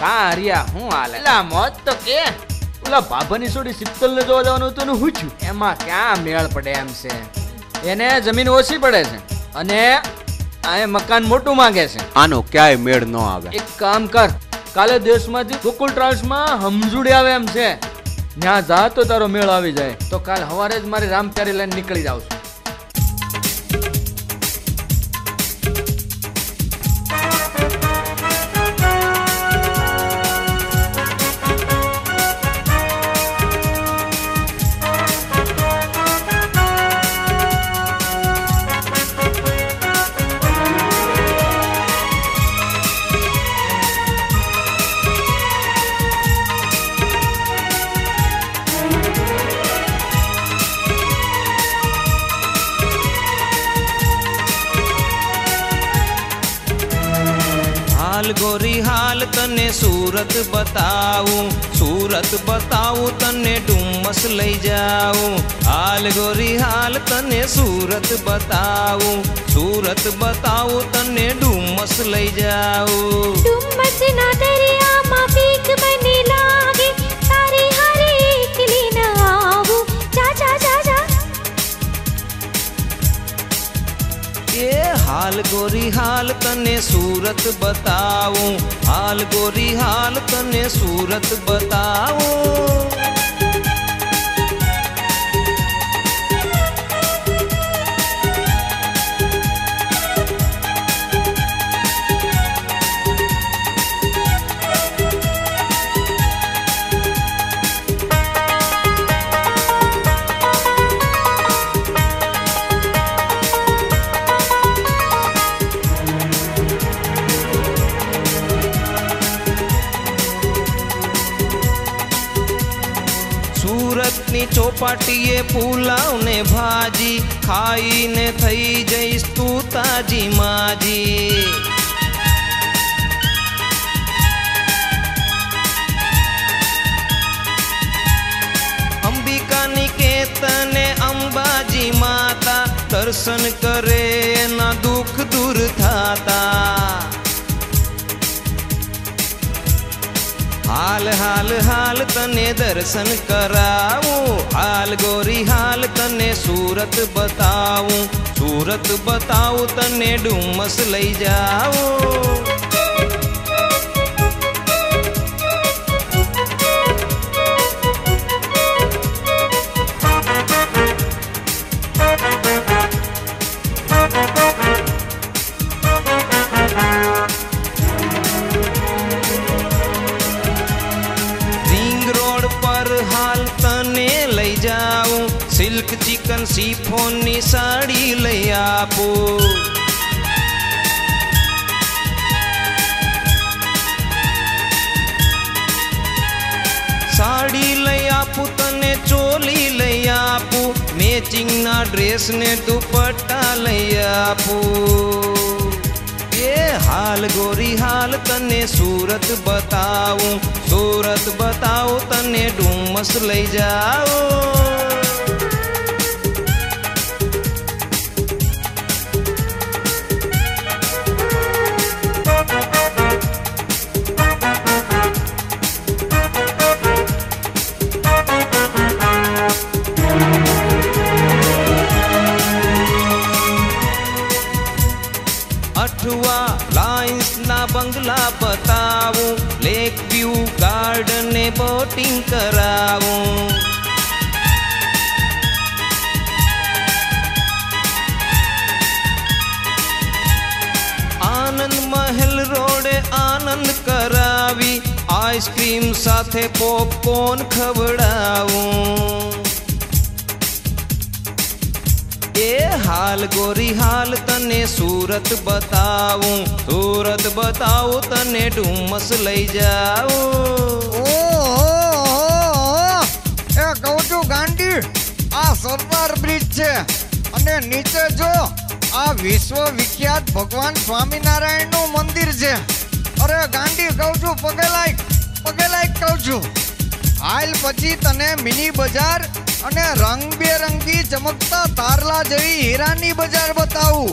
કારિયા હું હાલે લા મોત તો કે ઓલા બાબાની છોડી શીતલ ને જોવા જવાનું હતું ને હું છું એમાં ક્યાં મેળ પડે એમ છે એને જમીન ઓછી પડે છે અને આ મકાન મોટું માંગે છે આનો ક્યાંય મેળ ન આવે એક કામ કર કાલે દેશમાંથી ગોકુલ ટ્રાન્સમાં હમજુડી આવે એમ છે ત્યાં જા તો તારો મેળ આવી જાય તો કાલ સવારે જ મારી રામપ્યારી લઈને નીકળી જાવ છું गोरी हाल तने सूरत बताऊं तने डुमस लई जाऊं हाल गोरी हाल तने सूरत बताऊं तने डुमस लई जाऊं डुमस ना दरिया मा पीक बने लागे तारी हरे एकली न आवू जा जा जा जा ये हाल गोरी हाल तने सूरत बताऊं हाल गोरी हाल तने सूरत बताऊं सूरतनी चौपाटीए पुलाव ने भाजी खाई ने थई जईस तू ताजी माजी अंबिका निकेतन अंबाजी माता दर्शन करे ना दुख दूर थाता हाल हाल हाल तने दर्शन कराऊं हाल गोरी हाल तने सूरत बताऊं तने डुमस लई जाऊं सिल्क चिकन सीफोन नी साड़ी लई आपो साड़ी लई आपू तने चोली लई आपू मैचिंग ना ड्रेस ने दुपट्टा लई आपू ये हाल गोरी हाल तने सूरत बताऊं तने डुमस लई जाऊं लाइन्स ना बंगला बताऊं लेक व्यू गार्डन ने बोटिंग कराऊं आनंद महल रोडे आनंद करावी आइसक्रीम साथे पॉपकॉर्न खवड़ाऊं ये हाल गोरी हाल तने सूरत बताऊं तने डुमस लई जाऊं ए कहूं छू गांडी आ सरदार ब्रिज छे अने नीचे जो आ विश्व विख्यात भगवान स्वामीनारायण नु मंदिर छे अरे गांडी कहूं छू पगे लायक कहूं छू हाल पछी तने मिनी बजार અને રંગબેરંગી ચમકતા તારલા જેવી હીરાની બજાર બતાવું